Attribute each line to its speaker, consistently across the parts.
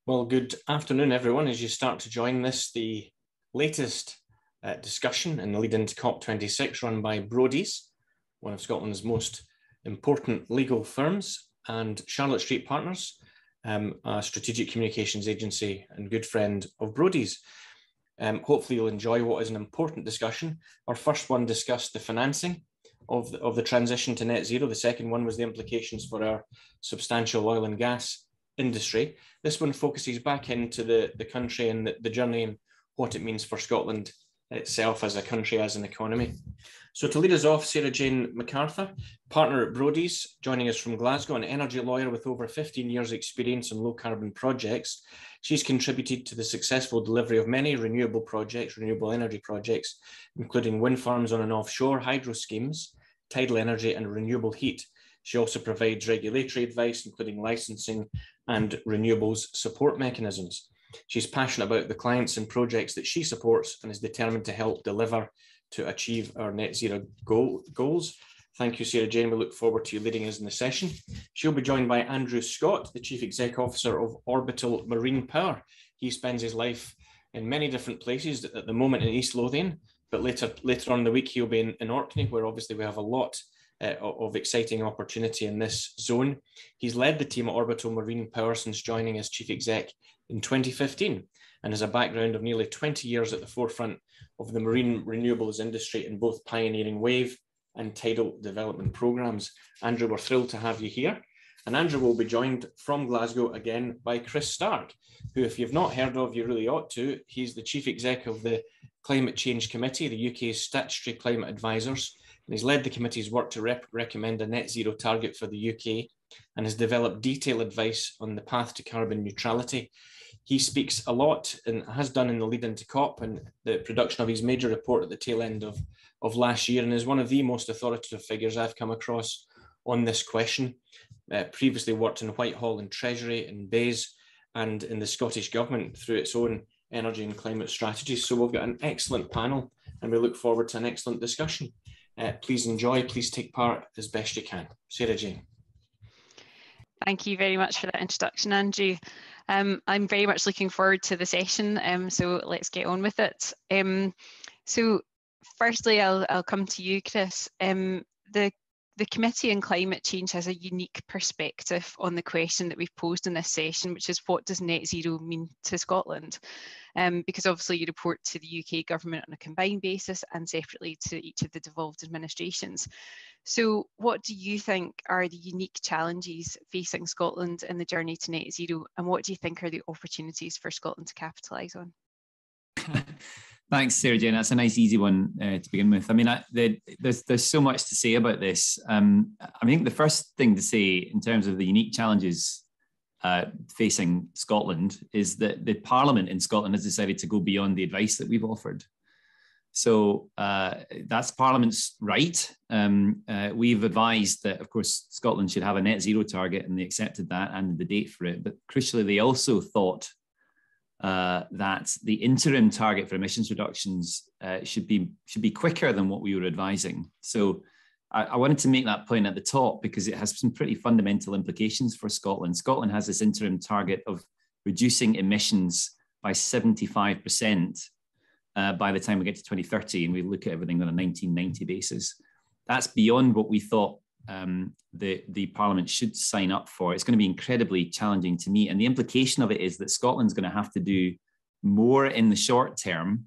Speaker 1: Well, good afternoon, everyone. As you start to join this, the latest discussion in the lead into COP26 run by Brodies, one of Scotland's most important legal firms, and Charlotte Street Partners, a strategic communications agency and good friend of Brodies. Hopefully you'll enjoy what is an important discussion. Our first one discussed the financing of the transition to net zero. The second one was the implications for our substantial oil and gas industry. This one focuses back into the country and the journey and what it means for Scotland itself as a country, as an economy. So to lead us off, Sarah-Jane McArthur, partner at Brodies, joining us from Glasgow, an energy lawyer with over 15 years experience in low carbon projects. She's contributed to the successful delivery of many renewable energy projects, including wind farms on and offshore, hydro schemes, tidal energy and renewable heat. She also provides regulatory advice, including licensing and renewables support mechanisms. She's passionate about the clients and projects that she supports and is determined to help deliver to achieve our net zero goals. Thank you, Sarah-Jane. We look forward to you leading us in the session. She'll be joined by Andrew Scott, the Chief Exec Officer of Orbital Marine Power. He spends his life in many different places, at the moment in East Lothian, but later on in the week he'll be in Orkney, where obviously we have a lot of exciting opportunity in this zone. He's led the team at Orbital Marine Power since joining as Chief Exec in 2015 and has a background of nearly 20 years at the forefront of the marine renewables industry in both pioneering wave and tidal development programs. Andrew, we're thrilled to have you here. And Andrew will be joined from Glasgow again by Chris Stark, who, if you've not heard of, you really ought to. He's the Chief Exec of the Climate Change Committee, the UK's statutory climate advisors. And he's led the committee's work to recommend a net zero target for the UK and has developed detailed advice on the path to carbon neutrality. He speaks a lot and has done in the lead into COP and the production of his major report at the tail end of last year, and is one of the most authoritative figures I've come across on this question. Previously worked in Whitehall and Treasury and Bays and in the Scottish Government through its own energy and climate strategies. So we've got an excellent panel and we look forward to an excellent discussion. Please enjoy, please take part as best you can. Sarah-Jane.
Speaker 2: Thank you very much for that introduction, Andrew. I'm very much looking forward to the session, so let's get on with it. So firstly, I'll come to you, Chris. The Committee on Climate Change has a unique perspective on the question that we've posed in this session, which is what does net zero mean to Scotland? Because obviously you report to the UK government on a combined basis and separately to each of the devolved administrations. So what do you think are the unique challenges facing Scotland in the journey to net zero, and what do you think are the opportunities for Scotland to capitalise on?
Speaker 3: Thanks, Sarah-Jane. That's a nice, easy one to begin with. I mean, there's so much to say about this. I think the first thing to say in terms of the unique challenges facing Scotland is that the Parliament in Scotland has decided to go beyond the advice that we've offered. So that's Parliament's right. We've advised that, of course, Scotland should have a net zero target, and they accepted that and the date for it. But crucially, they also thought that the interim target for emissions reductions should be quicker than what we were advising. So I wanted to make that point at the top because it has some pretty fundamental implications for Scotland. Scotland has this interim target of reducing emissions by 75% by the time we get to 2030, and we look at everything on a 1990 basis. That's beyond what we thought the Parliament should sign up for. It's going to be incredibly challenging to meet. And the implication of it is that Scotland's going to have to do more in the short term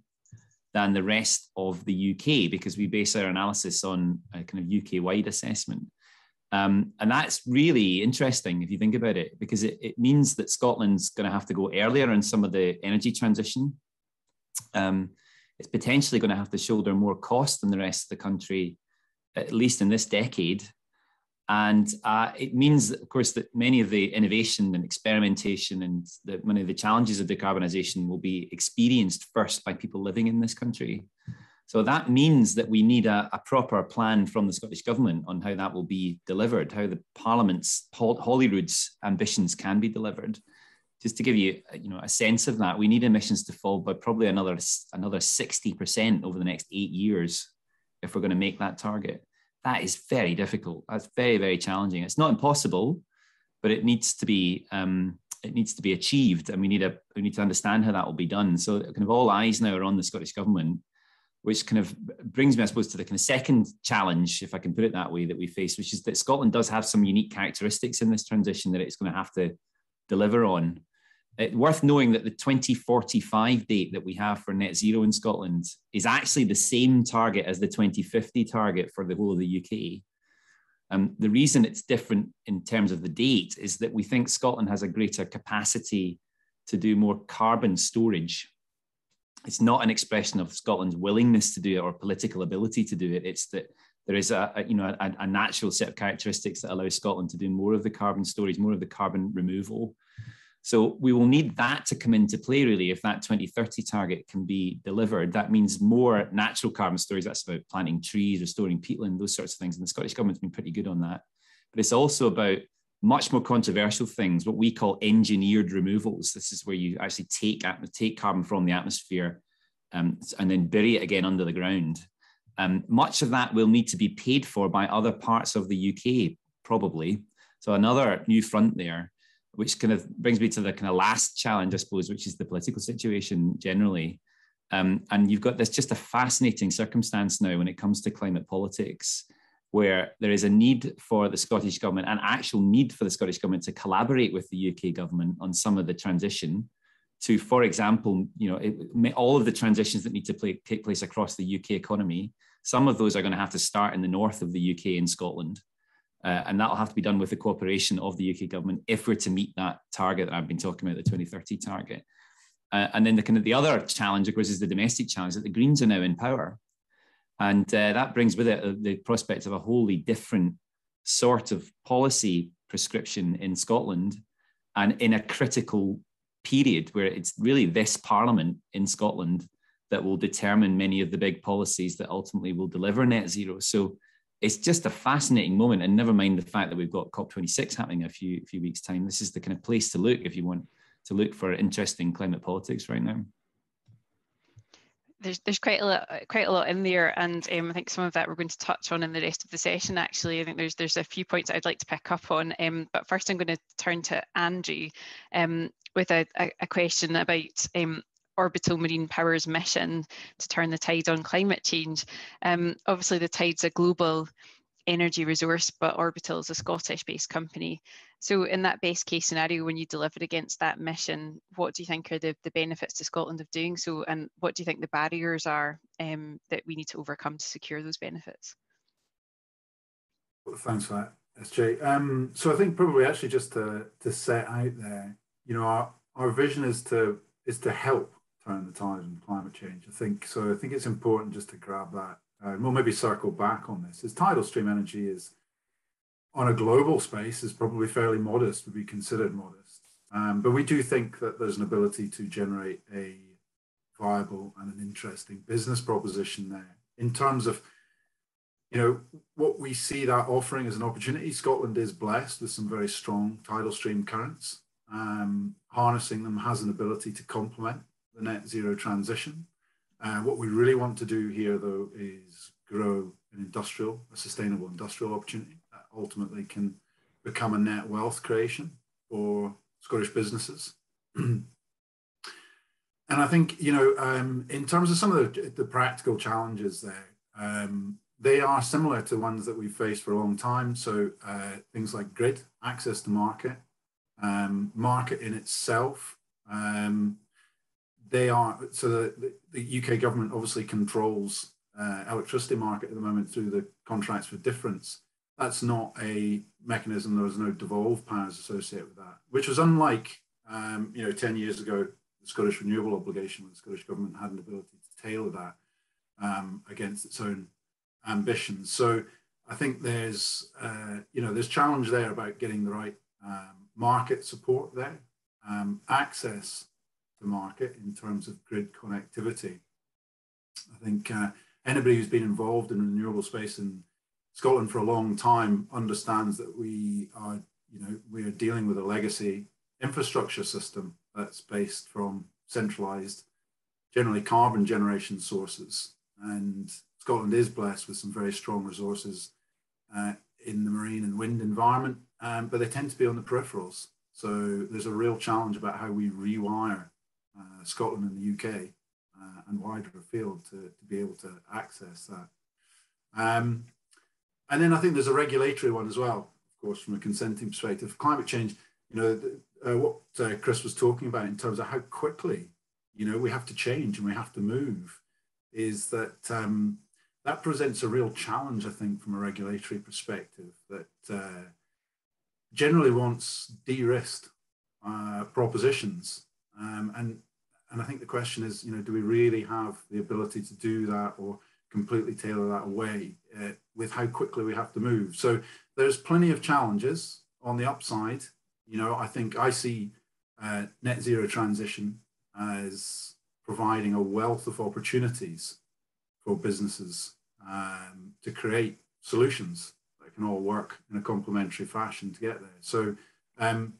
Speaker 3: than the rest of the UK, because we base our analysis on a kind of UK-wide assessment. And that's really interesting if you think about it, because it means that Scotland's going to have to go earlier in some of the energy transition. It's potentially going to have to shoulder more cost than the rest of the country, at least in this decade. And it means, of course, that many of the innovation and experimentation and many of the challenges of decarbonisation will be experienced first by people living in this country. So that means that we need a proper plan from the Scottish Government on how that will be delivered, how the Parliament's Holyrood's ambitions can be delivered. Just to give you, a sense of that, we need emissions to fall by probably another 60% over the next 8 years if we're going to make that target. That is very difficult. That's very, very challenging. It's not impossible, but it needs to be it needs to be achieved, and we need to understand how that will be done. So kind of all eyes now are on the Scottish Government, which kind of brings me, I suppose, to the kind of second challenge, if I can put it that way, that we face, which is that Scotland does have some unique characteristics in this transition that it's going to have to deliver on. Worth knowing that the 2045 date that we have for net zero in Scotland is actually the same target as the 2050 target for the whole of the UK. The reason it's different in terms of the date is that we think Scotland has a greater capacity to do more carbon storage. It's not an expression of Scotland's willingness to do it or political ability to do it. It's that there is a natural set of characteristics that allow Scotland to do more of the carbon storage, more of the carbon removal. So we will need that to come into play, really, if that 2030 target can be delivered. That means more natural carbon storage. That's about planting trees, restoring peatland, those sorts of things. And the Scottish Government's been pretty good on that. But it's also about much more controversial things, what we call engineered removals. This is where you actually take carbon from the atmosphere and then bury it again under the ground. Much of that will need to be paid for by other parts of the UK, probably. So another new front there, which kind of brings me to the kind of last challenge, I suppose, which is the political situation generally. And you've got this just a fascinating circumstance now when it comes to climate politics, where there is a need for the Scottish Government, an actual need for the Scottish Government to collaborate with the UK government on some of the transition to, for example, all of the transitions that need to take place across the UK economy. Some of those are going to have to start in the north of the UK in Scotland. And that'll have to be done with the cooperation of the UK government if we're to meet that target that I've been talking about, the 2030 target. And then the other challenge, of course, is the domestic challenge that the Greens are now in power. And that brings with it the prospect of a wholly different sort of policy prescription in Scotland, and in a critical period where it's really this Parliament in Scotland that will determine many of the big policies that ultimately will deliver net zero. So it's just a fascinating moment, and never mind the fact that we've got COP26 happening in a few weeks' time. This is the kind of place to look if you want to look for interesting climate politics right now.
Speaker 2: There's quite a lot in there, and I think some of that we're going to touch on in the rest of the session. Actually, I think there's a few points I'd like to pick up on. But first, I'm going to turn to Andrew with a question about Orbital Marine Power's mission to turn the tide on climate change. Obviously, the tide's a global energy resource, but Orbital is a Scottish-based company. So in that best case scenario, when you deliver against that mission, what do you think are the benefits to Scotland of doing so? And what do you think the barriers are that we need to overcome to secure those benefits?
Speaker 4: Well, thanks for that, SJ. So I think probably actually just to set out there, our vision is to help turn the tide on climate change. I think it's important just to grab that. We'll maybe circle back on this. As tidal stream energy is on a global space is probably fairly modest, would be considered modest. But we do think that there's an ability to generate a viable and an interesting business proposition there in terms of, what we see that offering as an opportunity. Scotland is blessed with some very strong tidal stream currents. Harnessing them has an ability to complement the net zero transition. What we really want to do here, though, is grow a sustainable industrial opportunity that ultimately can become a net wealth creation for Scottish businesses. And I think, in terms of some of the practical challenges there, they are similar to ones that we've faced for a long time. So things like grid, access to market, market in itself. The UK government obviously controls electricity market at the moment through the contracts for difference. That's not a mechanism. There was no devolved powers associated with that, which was unlike 10 years ago, the Scottish renewable obligation, where the Scottish government had an ability to tailor that against its own ambitions. So I think there's challenge there about getting the right market support there, access to market in terms of grid connectivity. I think anybody who's been involved in the renewable space in Scotland for a long time understands that we are dealing with a legacy infrastructure system that's based from centralised, generally carbon generation sources. And Scotland is blessed with some very strong resources in the marine and wind environment, but they tend to be on the peripherals. So there's a real challenge about how we rewire Scotland and the UK and wider afield to be able to access that. And then I think there's a regulatory one as well, of course, from a consenting perspective. Climate change, what Chris was talking about in terms of how quickly, we have to change and we have to move, is that that presents a real challenge, I think, from a regulatory perspective, that generally wants de-risked propositions. And I think the question is, do we really have the ability to do that, or completely tailor that away with how quickly we have to move? So there's plenty of challenges on the upside. I think I see net zero transition as providing a wealth of opportunities for businesses to create solutions that can all work in a complementary fashion to get there. So, and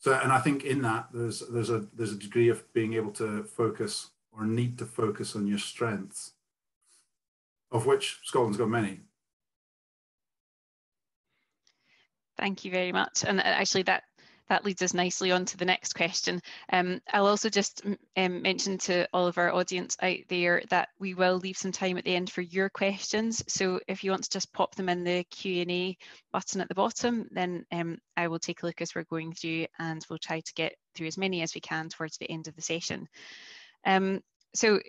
Speaker 4: I think in that there's a degree of being able to focus, or need to focus, on your strengths, of which Scotland's got many.
Speaker 2: Thank you very much. And actually that leads us nicely on to the next question. I'll also just mention to all of our audience out there that we will leave some time at the end for your questions. So if you want to just pop them in the Q&A button at the bottom, then I will take a look as we're going through, and we'll try to get through as many as we can towards the end of the session. So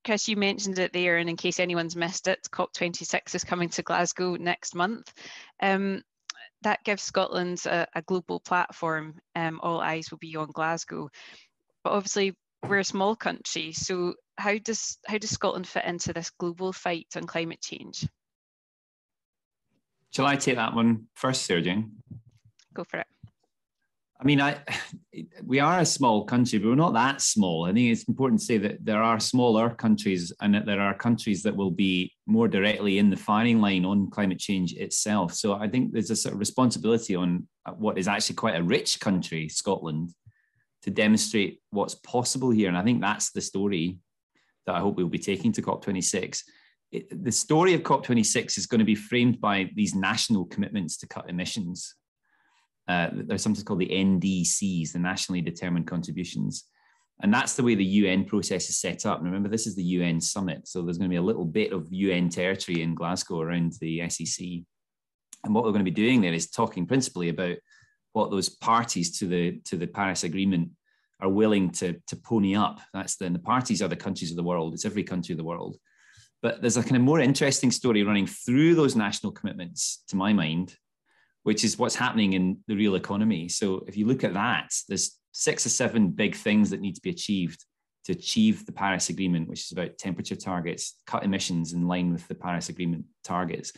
Speaker 2: Chris, you mentioned it there, and in case anyone's missed it, COP26 is coming to Glasgow next month. That gives Scotland a global platform. All eyes will be on Glasgow, but obviously we're a small country. So how does Scotland fit into this global fight on climate change?
Speaker 3: Shall I take that one first, Sarah-Jane?
Speaker 2: Go for it.
Speaker 3: I mean, we are a small country, but we're not that small. I think it's important to say that there are smaller countries, and that there are countries that will be more directly in the firing line on climate change itself. So I think there's a sort of responsibility on what is actually quite a rich country, Scotland, to demonstrate what's possible here. And I think that's the story that I hope we'll be taking to COP26. The story of COP26 is going to be framed by these national commitments to cut emissions. There's something called the NDCs, the nationally determined contributions. And that's the way the UN process is set up. And remember, this is the UN summit. So there's going to be a little bit of UN territory in Glasgow around the SEC. And what we're going to be doing there is talking principally about what those parties to the Paris Agreement are willing to pony up. The parties are the countries of the world. It's every country of the world. But there's a kind of more interesting story running through those national commitments, to my mind, which is what's happening in the real economy. So if you look at that, there's 6 or 7 big things that need to be achieved to achieve the Paris Agreement, which is about temperature targets, cut emissions in line with the Paris Agreement targets.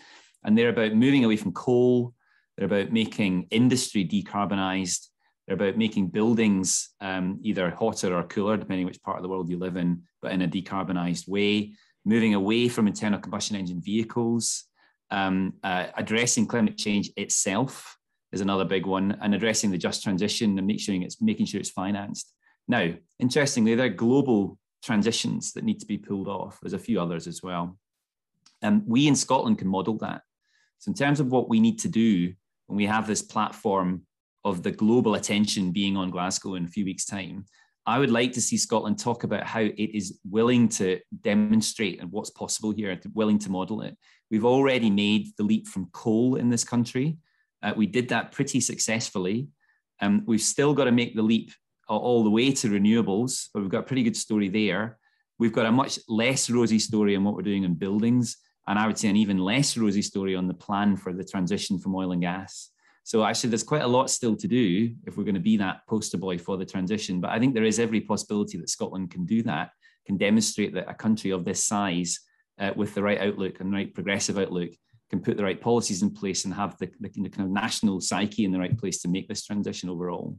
Speaker 3: And they're about moving away from coal. They're about making industry decarbonised. They're about making buildings either hotter or cooler, depending which part of the world you live in, but in a decarbonised way, moving away from internal combustion engine vehicles, addressing climate change itself is another big one, and addressing the just transition and making sure it's financed. Now, interestingly, there are global transitions that need to be pulled off. There's a few others as well. We in Scotland can model that. So in terms of what we need to do when we have this platform of the global attention being on Glasgow in a few weeks' time, I would like to see Scotland talk about how it is willing to demonstrate and what's possible here, willing to model it. We've already made the leap from coal in this country. We did that pretty successfully. We've still got to make the leap all the way to renewables, but we've got a pretty good story there. We've got a much less rosy story on what we're doing in buildings, and I would say an even less rosy story on the plan for the transition from oil and gas. So actually, there's quite a lot still to do if we're going to be that poster boy for the transition. But I think there is every possibility that Scotland can do that, can demonstrate that a country of this size with the right outlook and right progressive outlook can put the right policies in place and have the kind of national psyche in the right place to make this transition overall.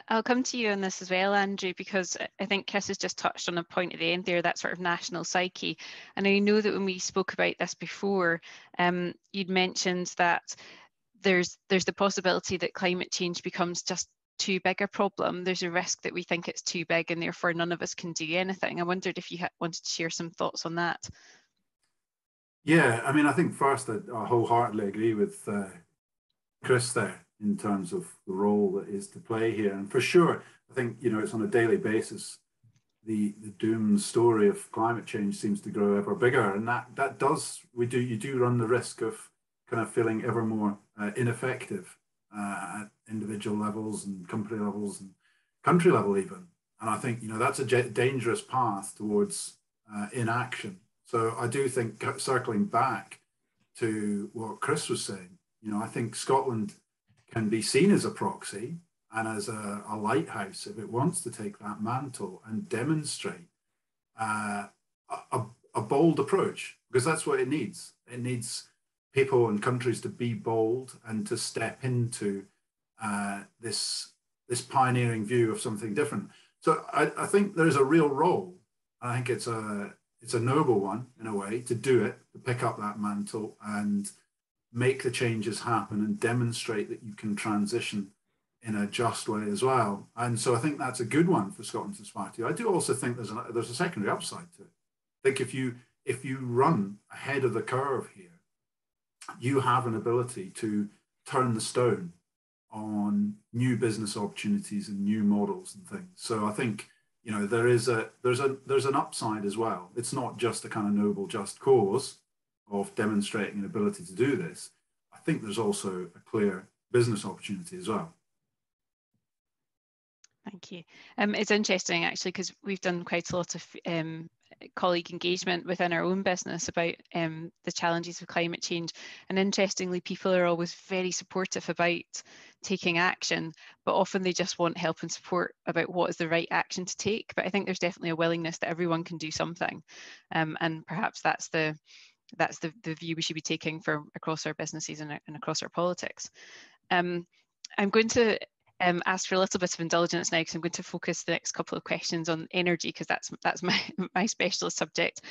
Speaker 2: I'll come to you on this as well, Andrew, because I think Chris has just touched on a point at the end there, that sort of national psyche. And I know that when we spoke about this before, you'd mentioned that there's the possibility that climate change becomes just too big a problem. There's a risk that we think it's too big and therefore none of us can do anything. I wondered if you wanted to share some thoughts on that.
Speaker 4: Yeah, I mean, I think first I wholeheartedly agree with Chris there. in terms of the role that is to play here. And for sure, I think, you know, it's on a daily basis. The doom story of climate change seems to grow ever bigger, and that does, you do run the risk of kind of feeling ever more ineffective at individual levels and company levels and country level even. And I think, you know, that's a dangerous path towards inaction. So I do think, circling back to what Chris was saying, you know, I think Scotland can be seen as a proxy and as a lighthouse if it wants to take that mantle and demonstrate a bold approach, because that's what it needs. It needs people and countries to be bold and to step into this pioneering view of something different. So I think there's a real role. I think it's a noble one in a way to do it, to pick up that mantle and make the changes happen and demonstrate that you can transition in a just way as well. And so I think that's a good one for Scotland to aspire to. I do also think there's a secondary upside to it. I think if you run ahead of the curve here, you have an ability to turn the stone on new business opportunities and new models and things. So I think, you know, there's an upside as well. It's not just a kind of noble just cause of demonstrating an ability to do this. I think there's also a clear business opportunity as well.
Speaker 2: Thank you. It's interesting actually, because we've done quite a lot of colleague engagement within our own business about the challenges of climate change. And interestingly, people are always very supportive about taking action, but often they just want help and support about what is the right action to take. But I think there's definitely a willingness that everyone can do something. And perhaps that's the view we should be taking for across our businesses and across our politics. I'm going to ask for a little bit of indulgence now, because I'm going to focus the next couple of questions on energy, because that's my specialist subject,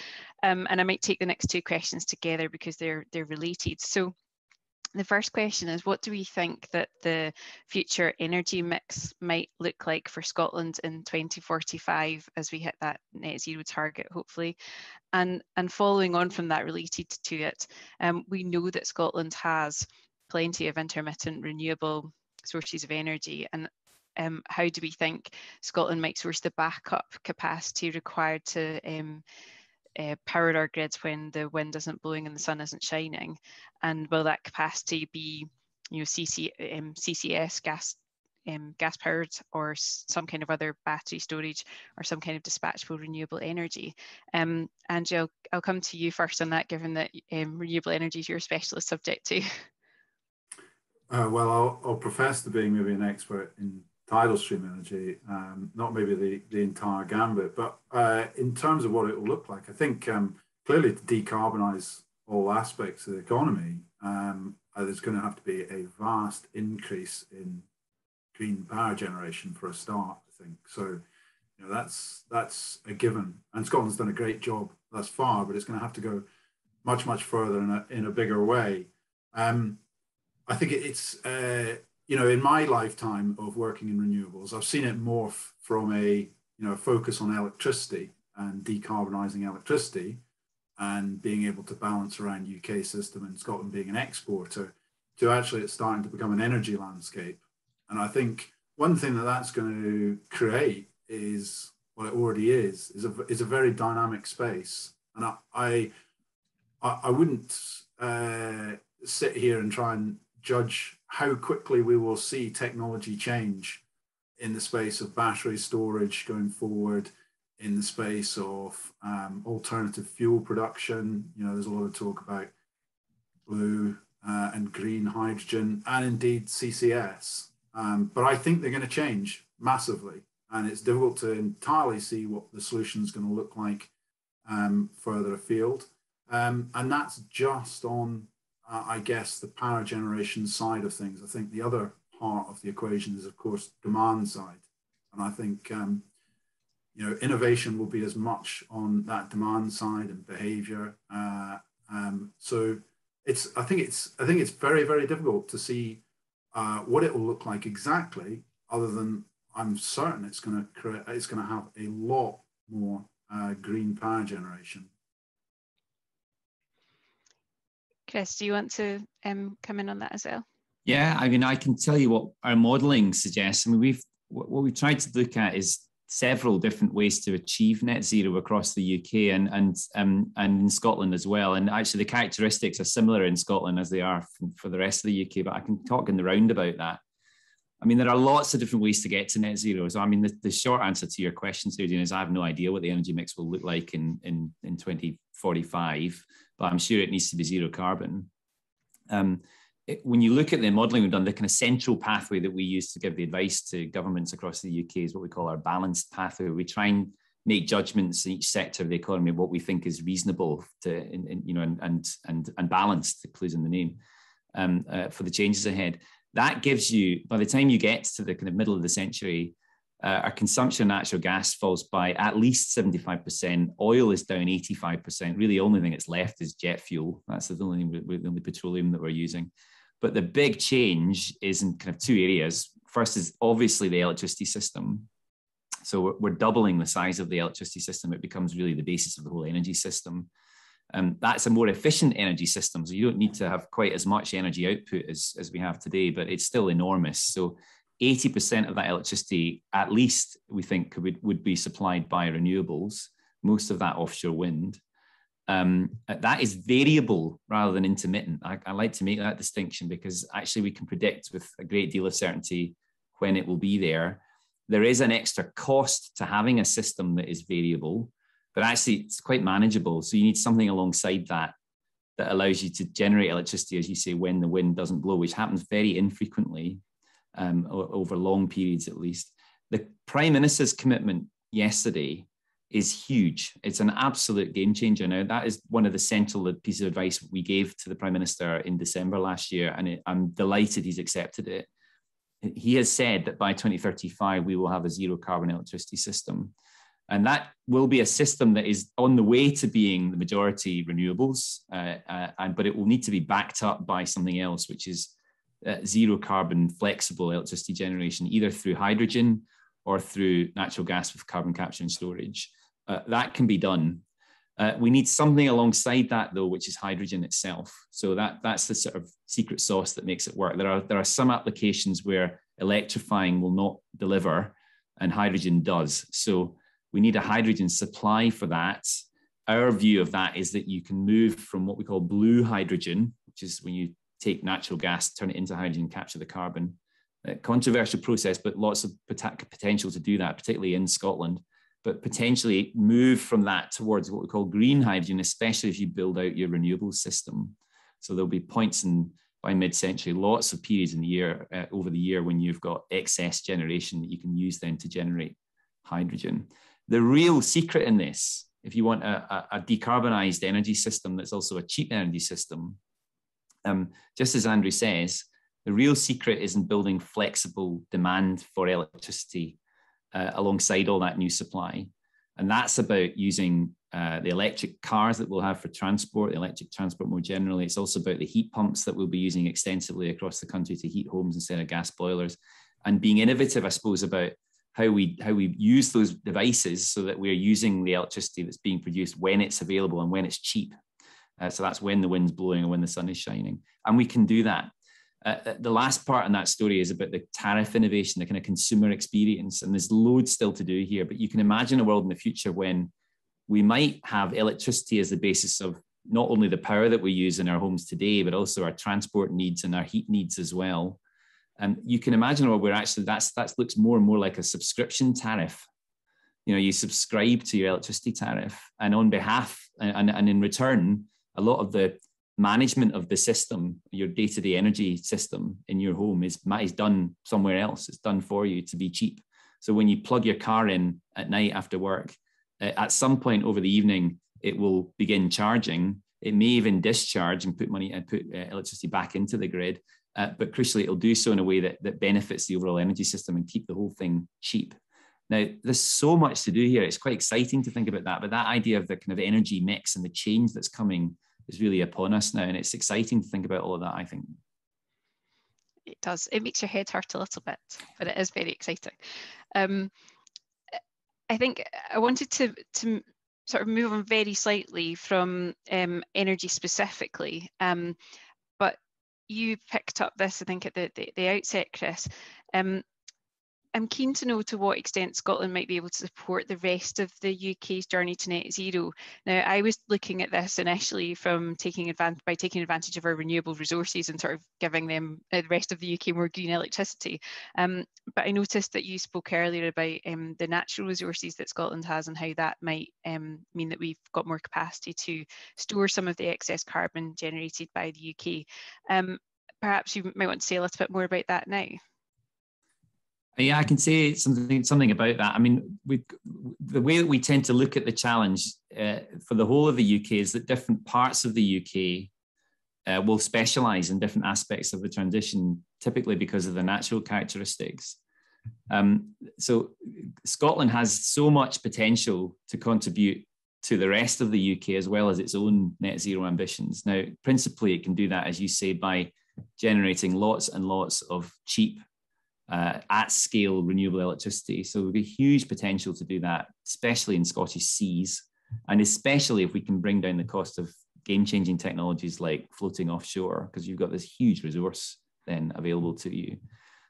Speaker 2: and I might take the next two questions together because they're related. So the first question is, what do we think that the future energy mix might look like for Scotland in 2045 as we hit that net zero target, hopefully? And following on from that, related to it, we know that Scotland has plenty of intermittent renewable sources of energy, and how do we think Scotland might source the backup capacity required to power our grids when the wind isn't blowing and the sun isn't shining? And will that capacity be, you know, CCS gas powered, or some kind of other battery storage, or some kind of dispatchable renewable energy? Angie, I'll come to you first on that, given that renewable energy is your specialist subject too.
Speaker 4: Well, I'll profess to being maybe an expert in tidal stream energy, not maybe the entire gambit, but in terms of what it will look like, I think clearly to decarbonise all aspects of the economy, there's going to have to be a vast increase in green power generation for a start, I think. So, you know, that's a given, and Scotland's done a great job thus far, but it's going to have to go much further in a bigger way. I think it's, you know, in my lifetime of working in renewables, I've seen it morph from a, you know, focus on electricity and decarbonising electricity and being able to balance around UK system and Scotland being an exporter, to actually it's starting to become an energy landscape. And I think one thing that's going to create is, well, it already is a very dynamic space. And I wouldn't sit here and try and judge how quickly we will see technology change in the space of battery storage going forward, in the space of alternative fuel production. You know, there's a lot of talk about blue and green hydrogen, and indeed CCS. But I think they're going to change massively, and it's difficult to entirely see what the solution is going to look like further afield. And that's just on I guess, the power generation side of things. I think the other part of the equation is, of course, demand side. And I think, you know, innovation will be as much on that demand side and behavior. So I think it's very, very difficult to see what it will look like exactly, other than I'm certain it's going to have a lot more green power generation.
Speaker 2: Chris, do you want to come in on that as well?
Speaker 3: Yeah, I mean, I can tell you what our modelling suggests. I mean, what we've tried to look at is several different ways to achieve net zero across the UK and in Scotland as well. And actually, the characteristics are similar in Scotland as they are for the rest of the UK. But I can talk in the round about that. I mean, there are lots of different ways to get to net zero. So, I mean, the short answer to your question, Sarah-Jane, is I have no idea what the energy mix will look like in 2045, but I'm sure it needs to be zero carbon. When you look at the modelling we've done, the kind of central pathway that we use to give the advice to governments across the UK is what we call our balanced pathway. We try and make judgments in each sector of the economy what we think is reasonable and balanced, to clues in the name, for the changes ahead. That gives you, by the time you get to the kind of middle of the century, our consumption of natural gas falls by at least 75%. Oil is down 85%. Really, the only thing that's left is jet fuel. That's the only petroleum that we're using. But the big change is in kind of two areas. First is obviously the electricity system. So we're doubling the size of the electricity system. It becomes really the basis of the whole energy system. That's a more efficient energy system. So you don't need to have quite as much energy output as we have today, but it's still enormous. So 80% of that electricity, at least, we think would be supplied by renewables, most of that offshore wind. That is variable rather than intermittent. I like to make that distinction because actually we can predict with a great deal of certainty when it will be there. There is an extra cost to having a system that is variable, but actually it's quite manageable. So you need something alongside that allows you to generate electricity, as you say, when the wind doesn't blow, which happens very infrequently, over long periods at least. The Prime Minister's commitment yesterday is huge. It's an absolute game changer. Now, that is one of the central pieces of advice we gave to the Prime Minister in December last year, and I'm delighted he's accepted it. He has said that by 2035, we will have a zero carbon electricity system. And that will be a system that is on the way to being the majority renewables, but it will need to be backed up by something else, which is zero carbon flexible electricity generation, either through hydrogen or through natural gas with carbon capture and storage. That can be done. We need something alongside that, though, which is hydrogen itself. So that's the sort of secret sauce that makes it work. There are some applications where electrifying will not deliver and hydrogen does. So we need a hydrogen supply for that. Our view of that is that you can move from what we call blue hydrogen, which is when you take natural gas, turn it into hydrogen, capture the carbon. Controversial process, but lots of potential to do that, particularly in Scotland. But potentially move from that towards what we call green hydrogen, especially if you build out your renewables system. So there'll be points by mid-century, lots of periods in the year, over the year, when you've got excess generation that you can use then to generate hydrogen. The real secret in this, if you want a decarbonised energy system that's also a cheap energy system, just as Andrew says, the real secret is in building flexible demand for electricity alongside all that new supply. And that's about using the electric cars that we'll have for transport, the electric transport more generally. It's also about the heat pumps that we'll be using extensively across the country to heat homes instead of gas boilers, and being innovative, I suppose, about how we use those devices so that we're using the electricity that's being produced when it's available and when it's cheap. So that's when the wind's blowing or when the sun is shining. And we can do that. The last part in that story is about the tariff innovation, the kind of consumer experience. And there's loads still to do here, but you can imagine a world in the future when we might have electricity as the basis of not only the power that we use in our homes today, but also our transport needs and our heat needs as well. And you can imagine a world where actually that looks more and more like a subscription tariff. You know, you subscribe to your electricity tariff, and on behalf and in return, a lot of the management of the system, your day-to-day energy system in your home is done somewhere else. It's done for you to be cheap. So when you plug your car in at night after work, at some point over the evening, it will begin charging. It may even discharge and put electricity back into the grid. But crucially, it'll do so in a way that benefits the overall energy system and keep the whole thing cheap. Now, there's so much to do here. It's quite exciting to think about that. But that idea of the kind of energy mix and the change that's coming is really upon us now. And it's exciting to think about all of that, I think.
Speaker 2: It does. It makes your head hurt a little bit, but it is very exciting. I think I wanted to sort of move on very slightly from energy specifically, but you picked up this, I think, at the outset, Chris. I'm keen to know to what extent Scotland might be able to support the rest of the UK's journey to net zero. Now, I was looking at this initially from taking advantage of our renewable resources and sort of giving them the rest of the UK more green electricity. But I noticed that you spoke earlier about the natural resources that Scotland has and how that might mean that we've got more capacity to store some of the excess carbon generated by the UK. Perhaps you might want to say a little bit more about that now.
Speaker 3: Yeah, I can say something about that. I mean, the way that we tend to look at the challenge for the whole of the UK is that different parts of the UK will specialise in different aspects of the transition, typically because of the natural characteristics. So Scotland has so much potential to contribute to the rest of the UK as well as its own net zero ambitions. Now, principally, it can do that, as you say, by generating lots and lots of cheap at scale renewable electricity. So there'll be huge potential to do that, especially in Scottish seas, and especially if we can bring down the cost of game-changing technologies like floating offshore, because you've got this huge resource then available to you.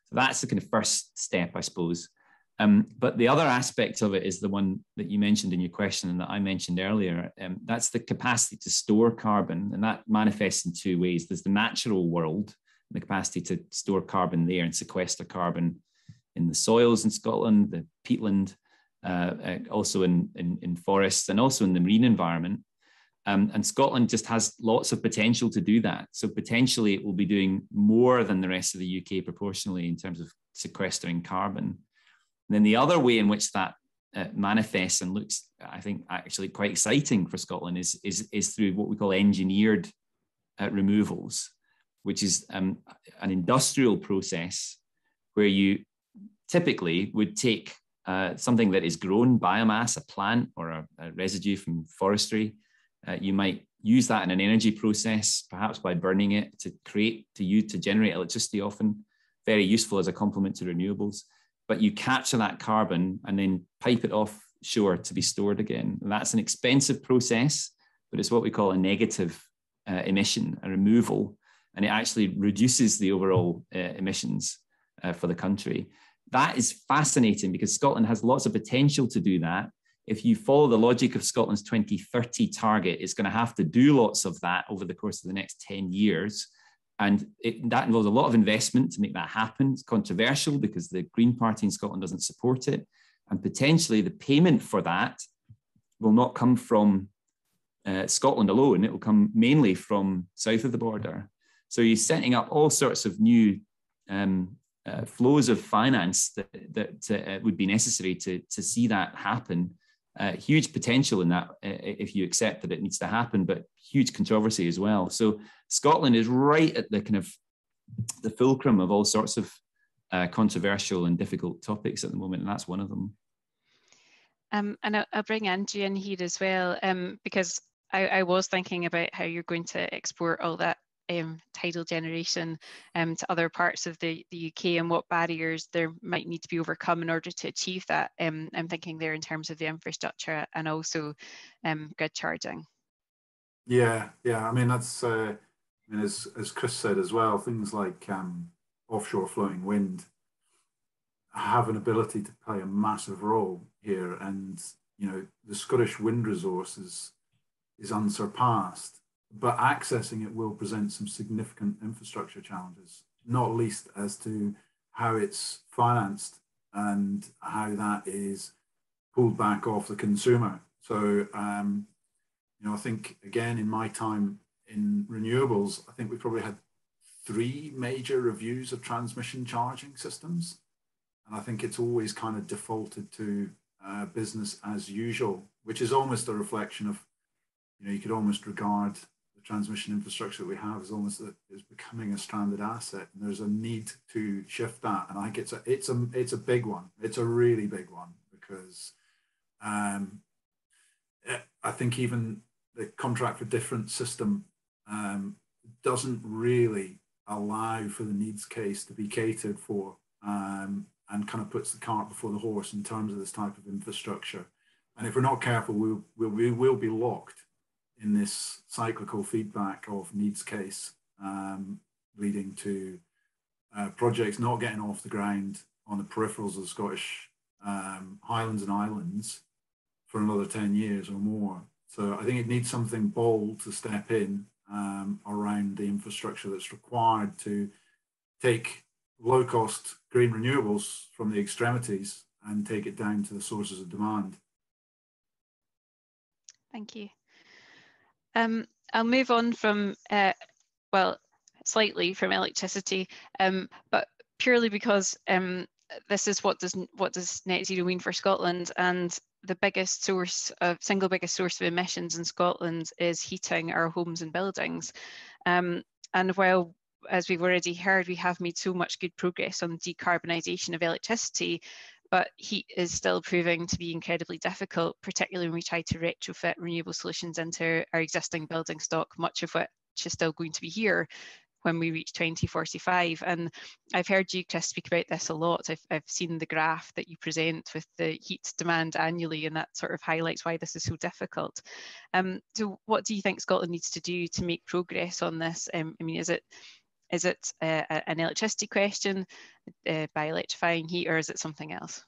Speaker 3: So that's the kind of first step, I suppose. But the other aspect of it is the one that you mentioned in your question and that I mentioned earlier. That's the capacity to store carbon, and that manifests in two ways. There's the natural world, the capacity to store carbon there and sequester carbon in the soils in Scotland, the peatland, also in forests, and also in the marine environment. And Scotland just has lots of potential to do that. So potentially it will be doing more than the rest of the UK proportionally in terms of sequestering carbon. And then the other way in which that manifests and looks, I think, actually quite exciting for Scotland is through what we call engineered removals, which is an industrial process where you typically would take something that is grown, biomass, a plant or a residue from forestry. You might use that in an energy process, perhaps by burning it to generate electricity, often very useful as a complement to renewables. But you capture that carbon and then pipe it offshore to be stored again. And that's an expensive process, but it's what we call a negative emission, a removal. And it actually reduces the overall emissions for the country. That is fascinating because Scotland has lots of potential to do that. If you follow the logic of Scotland's 2030 target, it's going to have to do lots of that over the course of the next 10 years. And that involves a lot of investment to make that happen. It's controversial because the Green Party in Scotland doesn't support it. And potentially the payment for that will not come from Scotland alone. It will come mainly from south of the border. So you're setting up all sorts of new flows of finance that would be necessary to see that happen. Huge potential in that if you accept that it needs to happen, but huge controversy as well. So Scotland is right at the kind of the fulcrum of all sorts of controversial and difficult topics at the moment, and that's one of them.
Speaker 2: And I'll bring Andrew in here as well, because I was thinking about how you're going to export all that tidal generation to other parts of the UK and what barriers there might need to be overcome in order to achieve that. I'm thinking there in terms of the infrastructure and also grid charging.
Speaker 4: Yeah. I mean, that's, as Chris said as well, things like offshore floating wind have an ability to play a massive role here. And, you know, the Scottish wind resource is unsurpassed. But accessing it will present some significant infrastructure challenges, not least as to how it's financed and how that is pulled back off the consumer. So, you know, I think, again, in my time in renewables, I think we probably had 3 major reviews of transmission charging systems. And I think it's always kind of defaulted to business as usual, which is almost a reflection of, you know, you could almost regard transmission infrastructure that we have is almost is becoming a stranded asset, and there's a need to shift that. And I think it's a big one. It's a really big one because I think even the contract for difference system doesn't really allow for the needs case to be catered for, and kind of puts the cart before the horse in terms of this type of infrastructure. And if we're not careful, we will be locked in this cyclical feedback of needs case, leading to projects not getting off the ground on the peripherals of the Scottish Highlands and Islands for another 10 years or more. So I think it needs something bold to step in around the infrastructure that's required to take low-cost green renewables from the extremities and take it down to the sources of demand.
Speaker 2: Thank you. I'll move on from, well, slightly from electricity, but purely because this is what does net zero mean for Scotland, and the biggest source of single biggest source of emissions in Scotland is heating our homes and buildings. And while, as we've already heard, we have made so much good progress on decarbonisation of electricity, but heat is still proving to be incredibly difficult, particularly when we try to retrofit renewable solutions into our existing building stock, much of which is still going to be here when we reach 2045. And I've heard you, Chris, speak about this a lot. I've seen the graph that you present with the heat demand annually, and that sort of highlights why this is so difficult. So what do you think Scotland needs to do to make progress on this? I mean, is it an electricity question by electrifying heat, or is it something else?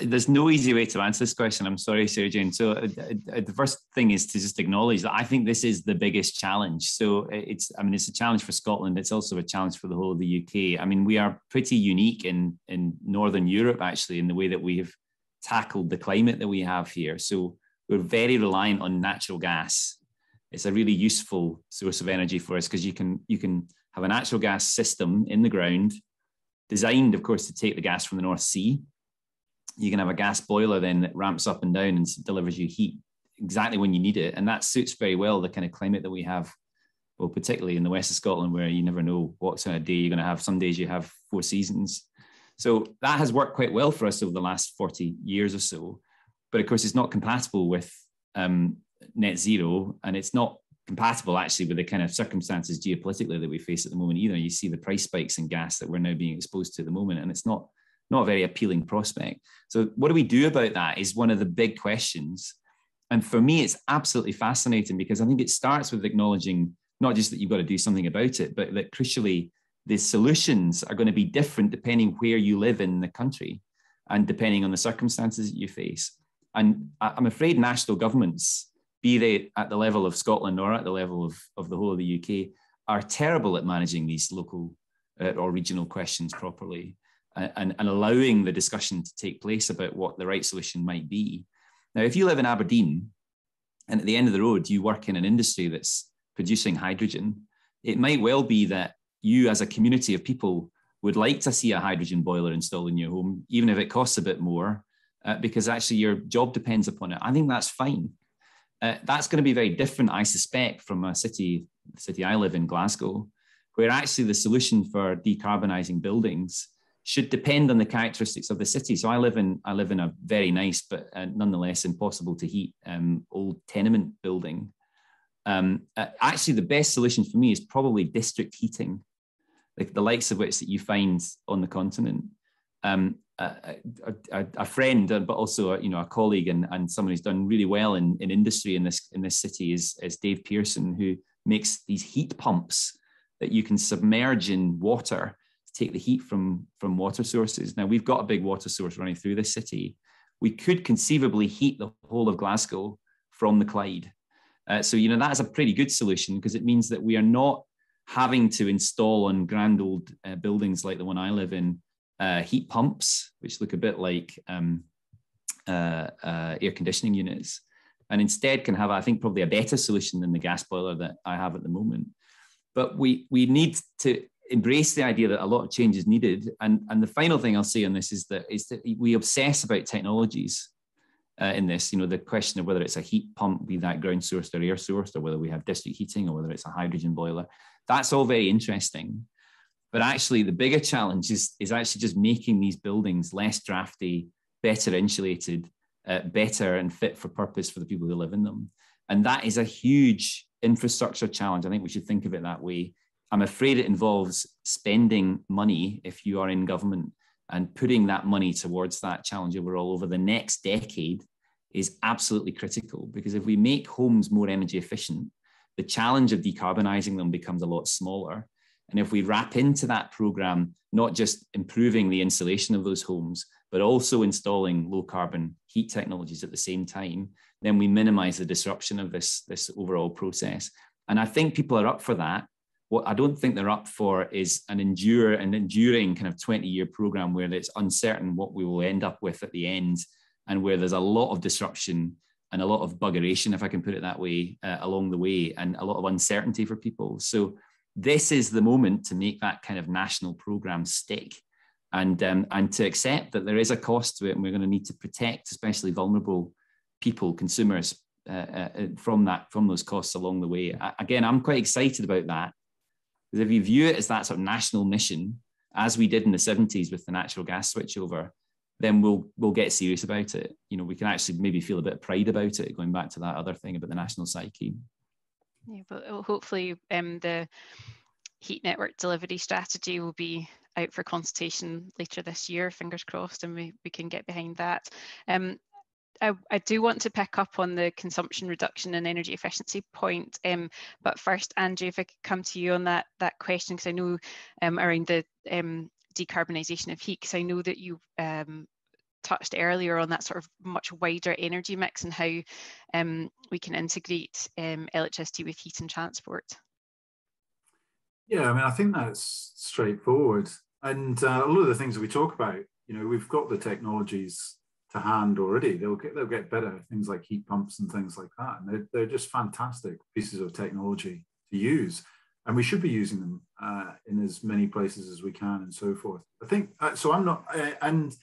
Speaker 3: There's no easy way to answer this question. I'm sorry, Sarah-Jane. So the first thing is to just acknowledge that I think this is the biggest challenge. So it's a challenge for Scotland. It's also a challenge for the whole of the UK. I mean, we are pretty unique in Northern Europe, actually, in the way that we have tackled the climate that we have here. So we're very reliant on natural gas. It's a really useful source of energy for us because you can have a natural gas system in the ground, designed, of course, to take the gas from the North Sea. You can have a gas boiler then that ramps up and down and delivers you heat exactly when you need it. And that suits very well the kind of climate that we have, well, particularly in the west of Scotland, where you never know what kind of day you're going to have. Some days you have 4 seasons. So that has worked quite well for us over the last 40 years or so. But of course, it's not compatible with net zero, and it's not compatible actually with the kind of circumstances geopolitically that we face at the moment either. You see the price spikes in gas that we're now being exposed to at the moment, and it's not a very appealing prospect. So what do we do about that is one of the big questions. And for me, it's absolutely fascinating because I think it starts with acknowledging not just that you've got to do something about it, but that crucially, the solutions are going to be different depending where you live in the country and depending on the circumstances that you face. And I'm afraid national governments, be they at the level of Scotland or at the level of the whole of the UK, are terrible at managing these local or regional questions properly. And allowing the discussion to take place about what the right solution might be. Now, if you live in Aberdeen and at the end of the road, you work in an industry that's producing hydrogen, it might well be that you as a community of people would like to see a hydrogen boiler installed in your home, even if it costs a bit more, because actually your job depends upon it. I think that's fine. That's going to be very different, I suspect, from the city I live in, Glasgow, where actually the solution for decarbonising buildings should depend on the characteristics of the city. So I live in a very nice, but nonetheless impossible to heat old tenement building. Actually, the best solution for me is probably district heating, like the likes of which that you find on the continent. A friend, but also a colleague and someone who's done really well in industry in this city is Dave Pearson, who makes these heat pumps that you can submerge in water to take the heat from water sources. Now, we've got a big water source running through this city. We could conceivably heat the whole of Glasgow from the Clyde. So that is a pretty good solution because it means that we are not having to install on grand old buildings like the one I live in heat pumps, which look a bit like air conditioning units, and instead can have, I think, probably a better solution than the gas boiler that I have at the moment. But we need to embrace the idea that a lot of change is needed. And the final thing I'll say on this is that we obsess about technologies in this, the question of whether it's a heat pump, be that ground sourced or air sourced, or whether we have district heating or whether it's a hydrogen boiler. That's all very interesting. But actually the bigger challenge is actually just making these buildings less drafty, better insulated, better and fit for purpose for the people who live in them. And that is a huge infrastructure challenge. I think we should think of it that way. I'm afraid it involves spending money if you are in government, and putting that money towards that challenge overall over the next decade is absolutely critical, because if we make homes more energy efficient, the challenge of decarbonising them becomes a lot smaller. And if we wrap into that programme, not just improving the insulation of those homes, but also installing low carbon heat technologies at the same time, then we minimise the disruption of this overall process. And I think people are up for that. What I don't think they're up for is an enduring kind of 20-year programme where it's uncertain what we will end up with at the end, and where there's a lot of disruption and a lot of buggeration, if I can put it that way, along the way, and a lot of uncertainty for people. So this is the moment to make that kind of national programme stick, and to accept that there is a cost to it, and we're going to need to protect especially vulnerable people, consumers, from those costs along the way. Again, I'm quite excited about that, because if you view it as that sort of national mission, as we did in the 70s with the natural gas switchover, then we'll get serious about it. You know, we can actually maybe feel a bit of pride about it, going back to that other thing about the national psyche.
Speaker 2: Yeah, but hopefully the heat network delivery strategy will be out for consultation later this year, fingers crossed, and we can get behind that. I do want to pick up on the consumption reduction and energy efficiency point, but first, Andrew, if I could come to you on that question, because I know around the decarbonisation of heat, because I know that you touched earlier on that sort of much wider energy mix and how we can integrate electricity with heat and transport.
Speaker 4: Yeah, I mean, I think that's straightforward. And a lot of the things that we talk about, you know, we've got the technologies to hand already. They'll get better, things like heat pumps and things like that. And they're just fantastic pieces of technology to use. And we should be using them in as many places as we can and so forth. I think, so I'm not, and,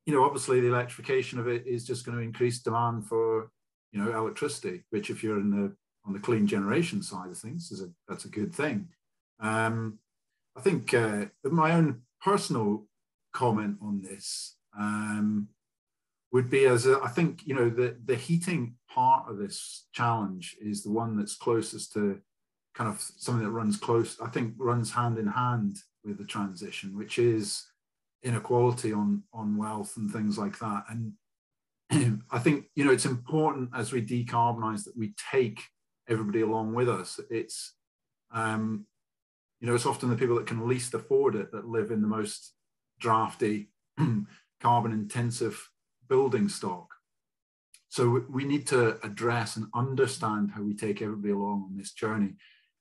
Speaker 4: you know, obviously the electrification of it is just going to increase demand for, you know, electricity, which if you're on the clean generation side of things, that's a good thing. I think my own personal comment on this would be I think, you know, the heating part of this challenge is the one that's closest to kind of something that runs hand in hand with the transition, which is inequality on wealth and things like that. And I think, you know, it's important as we decarbonize that we take everybody along with us. It's, you know, it's often the people that can least afford it that live in the most drafty, carbon intensive building stock. So we need to address and understand how we take everybody along on this journey.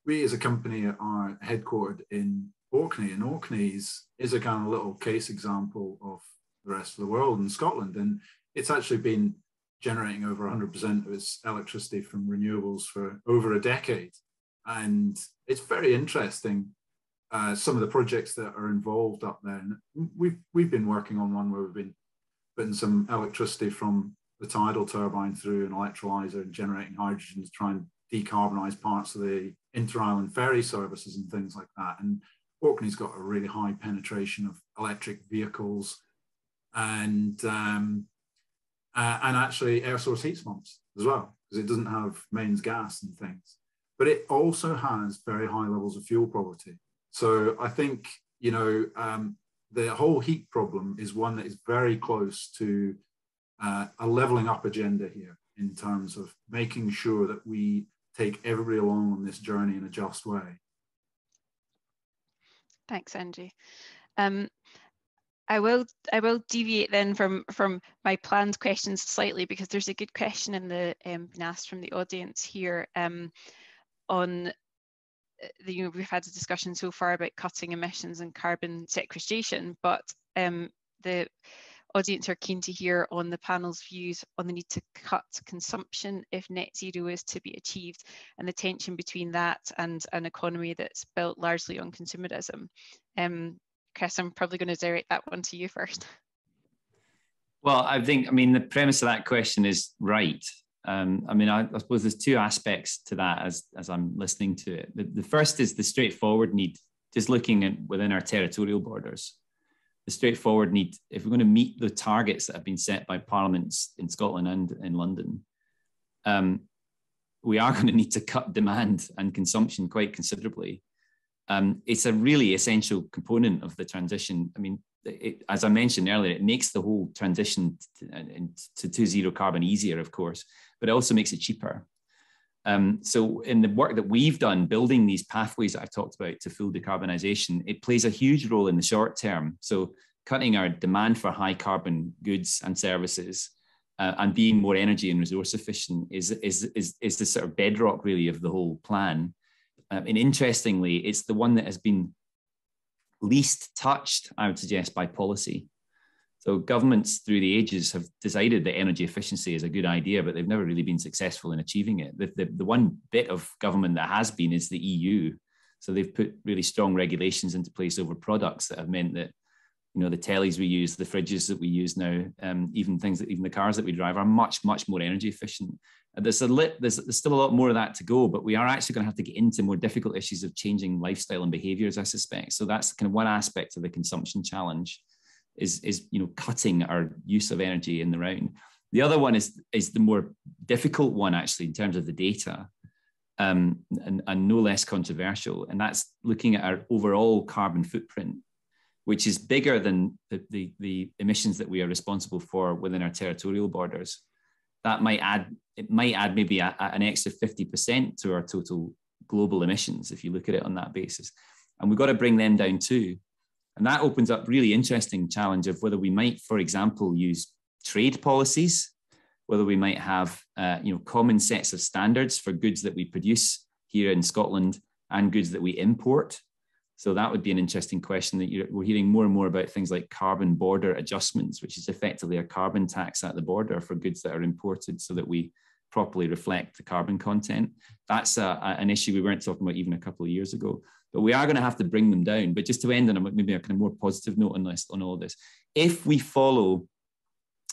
Speaker 4: We as a company are headquartered in Orkney, and Orkney is a kind of little case example of the rest of the world in Scotland. And it's actually been generating over 100% of its electricity from renewables for over a decade. And it's very interesting, some of the projects that are involved up there. And we've been working on one where we've been putting some electricity from the tidal turbine through an electrolyzer and generating hydrogen to try and decarbonize parts of the inter-island ferry services and things like that. And Orkney's got a really high penetration of electric vehicles and actually air source heat pumps as well, because it doesn't have mains gas and things. But it also has very high levels of fuel poverty. So I think, you know, the whole heat problem is one that is very close to a levelling up agenda here in terms of making sure that we take everybody along on this journey in a just way.
Speaker 2: Thanks, Andrew. I will deviate then from my planned questions slightly, because there's a good question in the been asked from the audience here on you know, we've had a discussion so far about cutting emissions and carbon sequestration, but the audience are keen to hear on the panel's views on the need to cut consumption if net zero is to be achieved, and the tension between that and an economy that's built largely on consumerism. Chris, I'm probably going to direct that one to you first.
Speaker 3: Well, I mean, the premise of that question is right. I mean, I suppose there's two aspects to that as I'm listening to it. The first is the straightforward need, just looking at within our territorial borders. The straightforward need, if we're going to meet the targets that have been set by parliaments in Scotland and in London, we are going to need to cut demand and consumption quite considerably. It's a really essential component of the transition. I mean, as I mentioned earlier, it makes the whole transition to zero carbon easier, of course, but it also makes it cheaper. So in the work that we've done, building these pathways that I've talked about to full decarbonisation, it plays a huge role in the short term. So cutting our demand for high carbon goods and services and being more energy and resource efficient is the sort of bedrock really of the whole plan. And interestingly, it's the one that has been least touched, I would suggest, by policy. So governments through the ages have decided that energy efficiency is a good idea, but they've never really been successful in achieving it. The one bit of government that has been is the EU. So they've put really strong regulations into place over products that have meant that, you know, the tellies we use, the fridges that we use now, even the cars that we drive are much, much more energy efficient. There's still a lot more of that to go, but we are actually going to have to get into more difficult issues of changing lifestyle and behaviors, I suspect. So that's kind of one aspect of the consumption challenge. Is you know, cutting our use of energy in the round. The other one is the more difficult one, actually, in terms of the data, and no less controversial, and that's looking at our overall carbon footprint, which is bigger than the emissions that we are responsible for within our territorial borders. That might add maybe an extra 50% to our total global emissions if you look at it on that basis, and we've got to bring them down too. And that opens up really interesting challenge of whether we might, for example, use trade policies, whether we might have you know, common sets of standards for goods that we produce here in Scotland and goods that we import. So that would be an interesting question that we're hearing more and more about, things like carbon border adjustments, which is effectively a carbon tax at the border for goods that are imported so that we properly reflect the carbon content. That's an issue we weren't talking about even a couple of years ago. But we are going to have to bring them down. But just to end on maybe a kind of more positive note on all of this, if we follow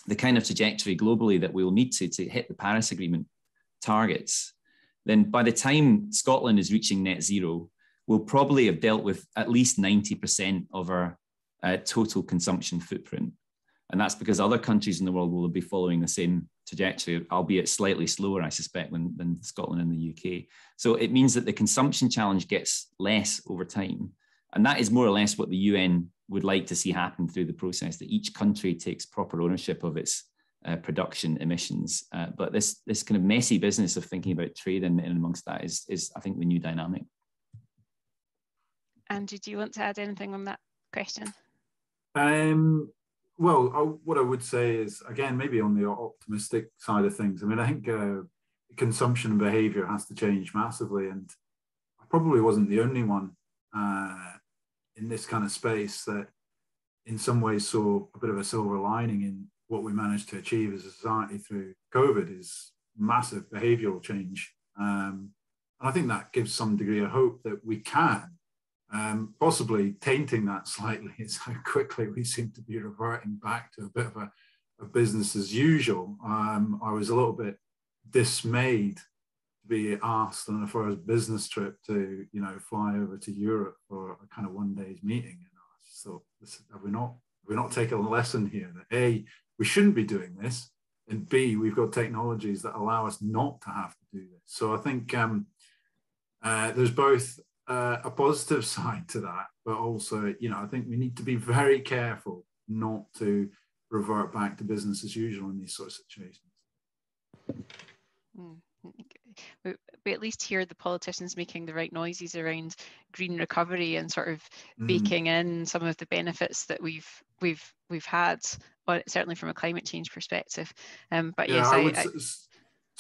Speaker 3: the kind of trajectory globally that we'll need to hit the Paris Agreement targets, then by the time Scotland is reaching net zero, we'll probably have dealt with at least 90% of our total consumption footprint. And that's because other countries in the world will be following the same trajectory, albeit slightly slower, I suspect, than Scotland and the UK. So it means that the consumption challenge gets less over time. And that is more or less what the UN would like to see happen through the process, that each country takes proper ownership of its production emissions. But this kind of messy business of thinking about trade and amongst that is, I think, the new dynamic.
Speaker 2: Andrew, do you want to add anything on that question?
Speaker 4: Well, what I would say is, again, maybe on the optimistic side of things. I mean, I think consumption and behaviour has to change massively, and I probably wasn't the only one in this kind of space that in some ways saw a bit of a silver lining in what we managed to achieve as a society through COVID is massive behavioural change. And I think that gives some degree of hope that we can. Possibly tainting that slightly is how quickly we seem to be reverting back to a bit of a business as usual. I was a little bit dismayed to be asked on a first business trip to, you know, fly over to Europe for a kind of one day's meeting. And I just thought, have we not taken a lesson here that A, we shouldn't be doing this, and B, we've got technologies that allow us not to have to do this. So I think there's both a positive side to that, but also, you know, I think we need to be very careful not to revert back to business as usual in these sorts of situations.
Speaker 2: We at least hear the politicians making the right noises around green recovery and sort of baking in some of the benefits that we've had, certainly from a climate change perspective. But yeah, yes,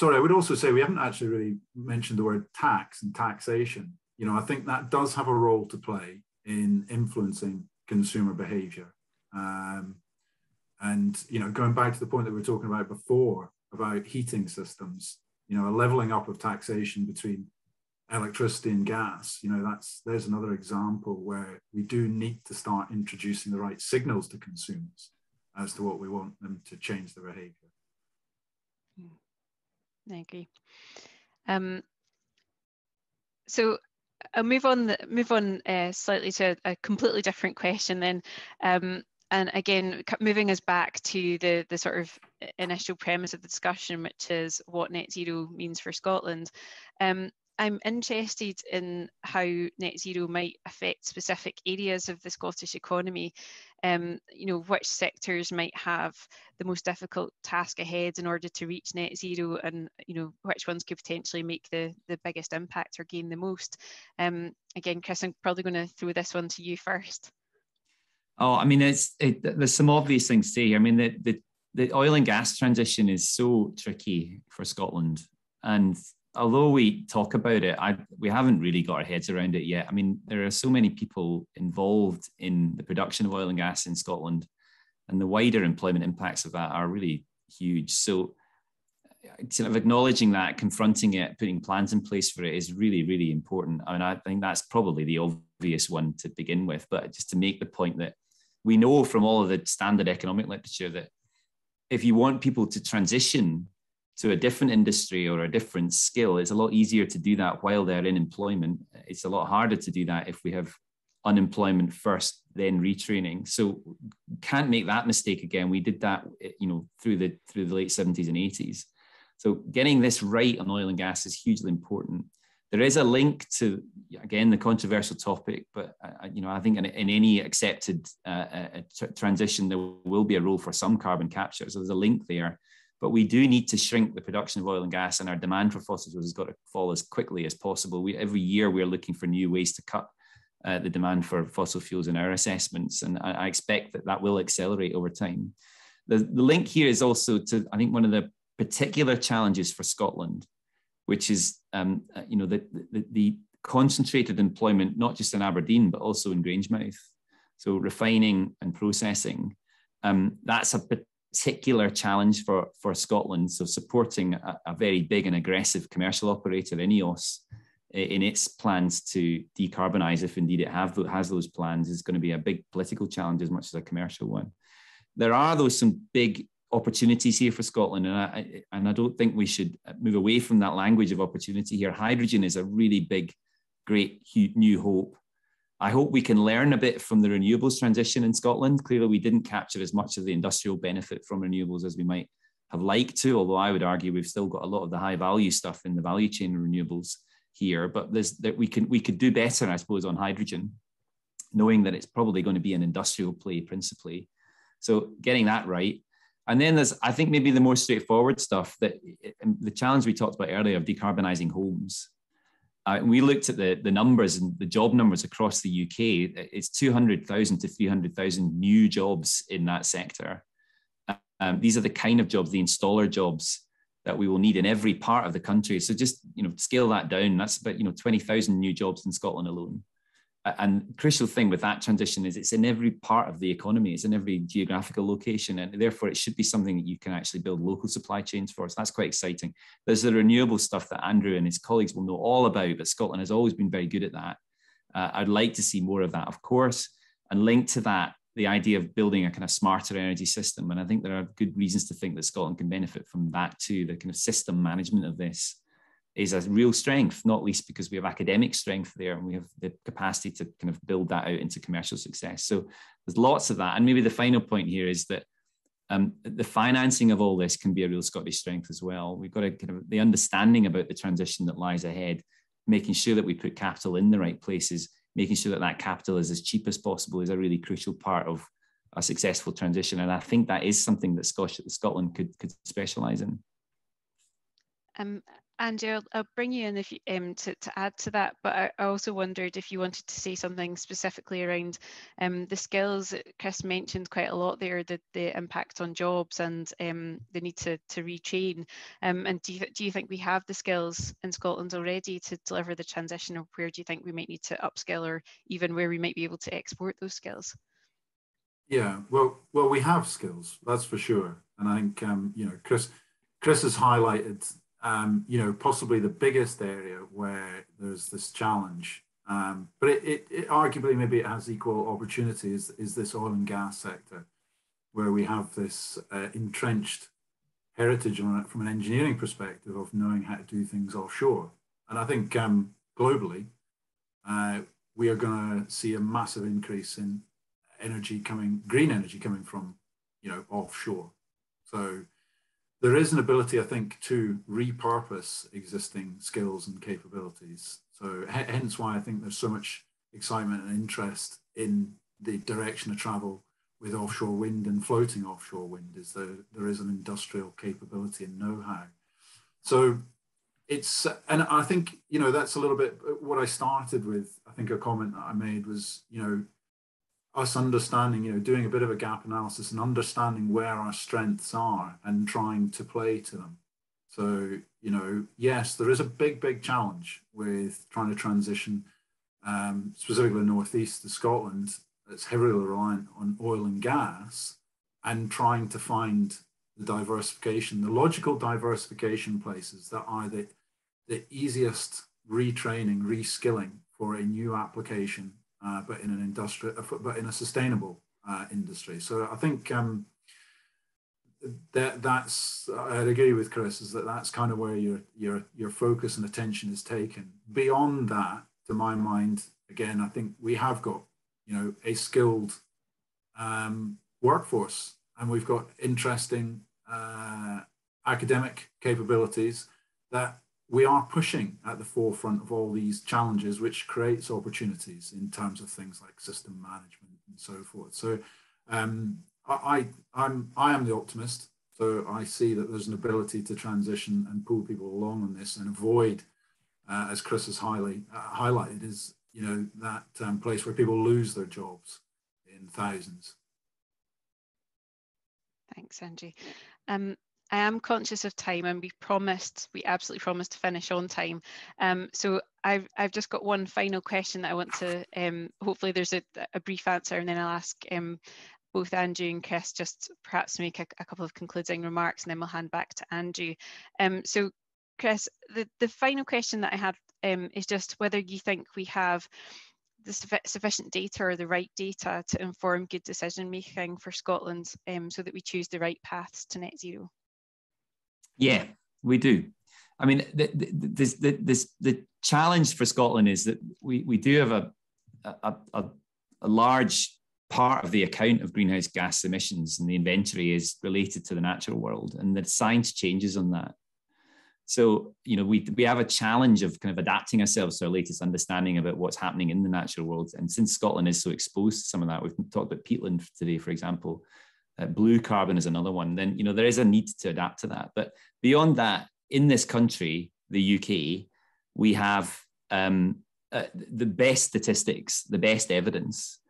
Speaker 4: I would also say we haven't actually really mentioned the word tax and taxation. You know, I think that does have a role to play in influencing consumer behaviour. And, you know, going back to the point that we were talking about before, about heating systems, you know, a levelling up of taxation between electricity and gas, you know, there's another example where we do need to start introducing the right signals to consumers as to what we want them to change their behaviour.
Speaker 2: I agree. So I'll move on slightly to a completely different question then. And again, moving us back to the sort of initial premise of the discussion, which is what net zero means for Scotland. I'm interested in how net zero might affect specific areas of the Scottish economy. Which sectors might have the most difficult task ahead in order to reach net zero, and which ones could potentially make the biggest impact or gain the most. Again, Chris, I'm probably going to throw this one to you first.
Speaker 3: Oh, I mean, there's some obvious things to say here. I mean, the oil and gas transition is so tricky for Scotland, and although we talk about it, we haven't really got our heads around it yet. I mean, there are so many people involved in the production of oil and gas in Scotland, and the wider employment impacts of that are really huge. So sort of acknowledging that, confronting it, putting plans in place for it is really, really important. I mean, I think that's probably the obvious one to begin with, but just to make the point that we know from all of the standard economic literature that if you want people to transition to a different industry or a different skill, it's a lot easier to do that while they're in employment. It's a lot harder to do that if we have unemployment first, then retraining. So can't make that mistake again. We did that, through the late 70s and 80s. So getting this right on oil and gas is hugely important. There is a link to, again, the controversial topic, but I think in any accepted transition, there will be a role for some carbon capture. So there's a link there. But we do need to shrink the production of oil and gas, and our demand for fossil fuels has got to fall as quickly as possible. Every year we're looking for new ways to cut the demand for fossil fuels in our assessments, and I expect that will accelerate over time. The link here is also to, I think, one of the particular challenges for Scotland, which is the concentrated employment, not just in Aberdeen, but also in Grangemouth. So refining and processing, that's a particular challenge for Scotland. So supporting a very big and aggressive commercial operator, INEOS, in its plans to decarbonise, if indeed it has those plans, is going to be a big political challenge as much as a commercial one. There are, though, some big opportunities here for Scotland, and I don't think we should move away from that language of opportunity here. Hydrogen is a really big, great new hope. I hope we can learn a bit from the renewables transition in Scotland. Clearly, we didn't capture as much of the industrial benefit from renewables as we might have liked to, although I would argue we've still got a lot of the high value stuff in the value chain of renewables here. But we could do better, I suppose, on hydrogen, knowing that it's probably going to be an industrial play principally. So getting that right. And then there's, I think, maybe the more straightforward stuff, that the challenge we talked about earlier of decarbonising homes. We looked at the numbers and the job numbers across the UK. It's 200,000 to 300,000 new jobs in that sector. These are the kind of jobs, the installer jobs, that we will need in every part of the country. So just scale that down. That's about 20,000 new jobs in Scotland alone. And the crucial thing with that transition is it's in every part of the economy. It's in every geographical location, and therefore it should be something that you can actually build local supply chains for. So that's quite exciting. There's the renewable stuff that Andrew and his colleagues will know all about, but Scotland has always been very good at that. I'd like to see more of that, of course, and linked to that, the idea of building a kind of smarter energy system. And I think there are good reasons to think that Scotland can benefit from that too. The kind of system management of this is a real strength, not least because we have academic strength there and we have the capacity to kind of build that out into commercial success. So there's lots of that. And maybe the final point here is that the financing of all this can be a real Scottish strength as well. We've got a kind of the understanding about the transition that lies ahead, making sure that we put capital in the right places, making sure that that capital is as cheap as possible is a really crucial part of a successful transition. And I think that is something that Scotland could specialise in.
Speaker 2: Andrew, I'll bring you in if you, to add to that, but I also wondered if you wanted to say something specifically around the skills. Chris mentioned quite a lot there, the impact on jobs and the need to retrain. And do you think we have the skills in Scotland already to deliver the transition, or where do you think we might need to upskill, or even where we might be able to export those skills?
Speaker 4: Yeah, well, we have skills, that's for sure. And I think Chris has highlighted possibly the biggest area where there's this challenge, but it arguably maybe it has equal opportunity is this oil and gas sector, where we have this entrenched heritage from an engineering perspective of knowing how to do things offshore. And I think globally, we are going to see a massive increase in green energy coming from offshore. So there is an ability, I think, to repurpose existing skills and capabilities. So hence why I think there's so much excitement and interest in the direction of travel with offshore wind and floating offshore wind, is there is an industrial capability and know-how. So it's, and I think, you know, that's a little bit what I started with. I think a comment that I made was, you know, us understanding, you know, doing a bit of a gap analysis and understanding where our strengths are and trying to play to them. So, you know, yes, there is a big challenge with trying to transition, specifically the northeast to Scotland, that's heavily reliant on oil and gas, and trying to find the diversification, the logical diversification places that are the easiest retraining, reskilling for a new application, but in an industrial, but in a sustainable industry. So I think that's, I'd agree with Chris, is that's kind of where your focus and attention is taken. Beyond that, to my mind, again, I think we have got, you know, a skilled workforce, and we've got interesting academic capabilities that we are pushing at the forefront of all these challenges, which creates opportunities in terms of things like system management and so forth. So I am the optimist. So I see that there's an ability to transition and pull people along on this and avoid, as Chris has highlighted, is, you know, that place where people lose their jobs in thousands.
Speaker 2: Thanks, Andrew. I am conscious of time, and we absolutely promised to finish on time. So I've just got one final question that I want to, hopefully there's a brief answer, and then I'll ask both Andrew and Chris just perhaps make a couple of concluding remarks, and then we'll hand back to Andrew. So Chris, the final question that I have is just whether you think we have the sufficient data or the right data to inform good decision making for Scotland, so that we choose the right paths to net zero.
Speaker 3: Yeah, we do. I mean, the challenge for Scotland is that we do have a large part of the account of greenhouse gas emissions, and the inventory is related to the natural world, and the science changes on that. So, you know, we have a challenge of kind of adapting ourselves to our latest understanding about what's happening in the natural world. And since Scotland is so exposed to some of that, we've talked about peatland today, for example. Blue carbon is another one. Then, you know, there is a need to adapt to that. But beyond that, in this country, the UK, we have the best statistics, the best evidence.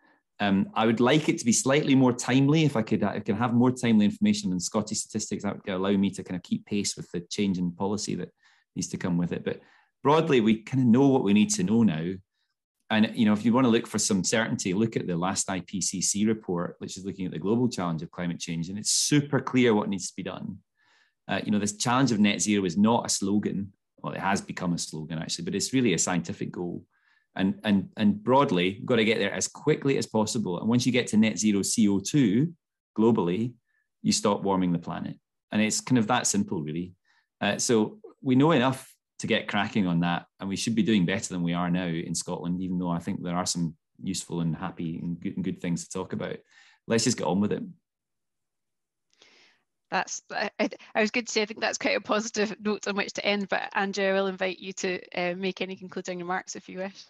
Speaker 3: I would like it to be slightly more timely. If I can have more timely information than Scottish statistics, that would allow me to kind of keep pace with the change in policy that needs to come with it. But broadly, we kind of know what we need to know now. And, you know, if you want to look for some certainty, look at the last IPCC report, which is looking at the global challenge of climate change. And it's super clear what needs to be done. You know, this challenge of net zero is not a slogan. Well, it has become a slogan, actually, but it's really a scientific goal. And broadly, we've got to get there as quickly as possible. And once you get to net zero CO2 globally, you stop warming the planet. And it's kind of that simple, really. So we know enough to get cracking on that, and we should be doing better than we are now in Scotland, even though I think there are some useful and happy and good things to talk about. Let's just get on with it.
Speaker 2: I was going to say, I think that's quite a positive note on which to end, but Andrew, I will invite you to make any concluding remarks if you wish.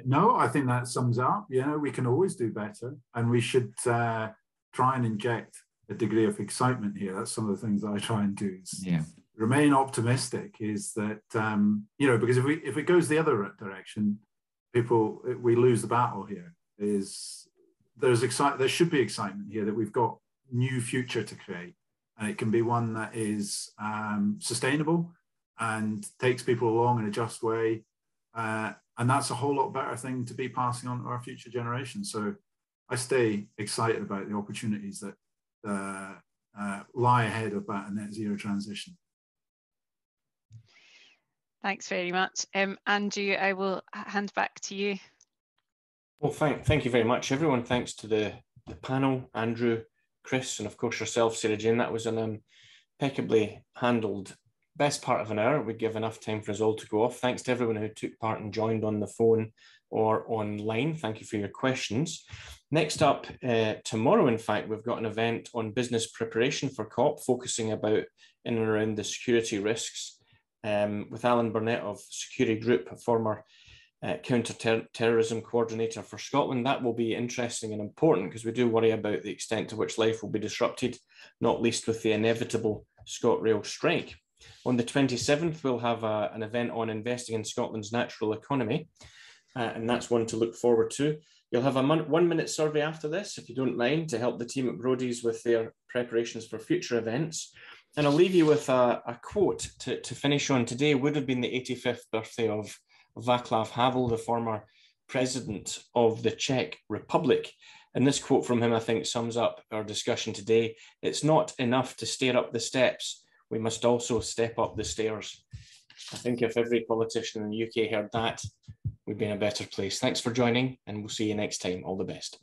Speaker 4: No, I think that sums up. You know, we can always do better, and we should try and inject a degree of excitement here. That's some of the things that I try and do.
Speaker 3: Yeah.
Speaker 4: Remain optimistic, is that, you know, because if it goes the other direction, we lose the battle here. There should be excitement here that we've got new future to create, and it can be one that is sustainable and takes people along in a just way, and that's a whole lot better thing to be passing on to our future generations. So I stay excited about the opportunities that lie ahead of that net zero transition.
Speaker 2: Thanks very much. Andrew, I will hand back to you.
Speaker 1: Well, thank you very much, everyone. Thanks to the panel, Andrew, Chris, and of course yourself, Sarah-Jane. That was an impeccably handled best part of an hour. We give enough time for us all to go off. Thanks to everyone who took part and joined on the phone or online. Thank you for your questions. Next up, tomorrow, in fact, we've got an event on business preparation for COP, focusing about in and around the security risks, with Alan Burnett of Security Group, a former counter-terrorism coordinator for Scotland. That will be interesting and important because we do worry about the extent to which life will be disrupted, not least with the inevitable ScotRail strike. On the 27th, we'll have an event on investing in Scotland's natural economy, and that's one to look forward to. You'll have a 1-minute survey after this, if you don't mind, to help the team at Brodies with their preparations for future events. And I'll leave you with a quote to finish on. Today would have been the 85th birthday of Václav Havel, the former president of the Czech Republic. And this quote from him, I think, sums up our discussion today. It's not enough to stare up the steps. We must also step up the stairs. I think if every politician in the UK heard that, we'd be in a better place. Thanks for joining, and we'll see you next time. All the best.